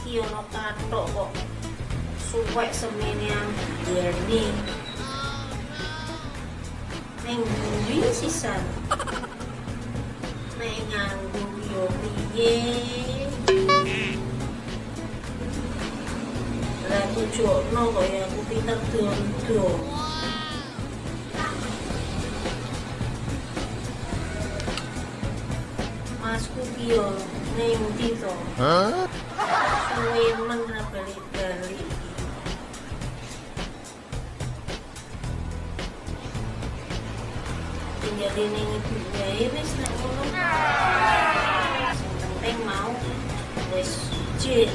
iki ono kathok kok suwek semene ambiyane. Ning bumi sisan. Nek nganggo yo piye? Lah tujuno kaya aku pinter dondo. Masku piye ning ndi to? Suwe men ra balik-balik. Tinggal ning ibu wae wis nek ngono. Sing penting mau wis jin.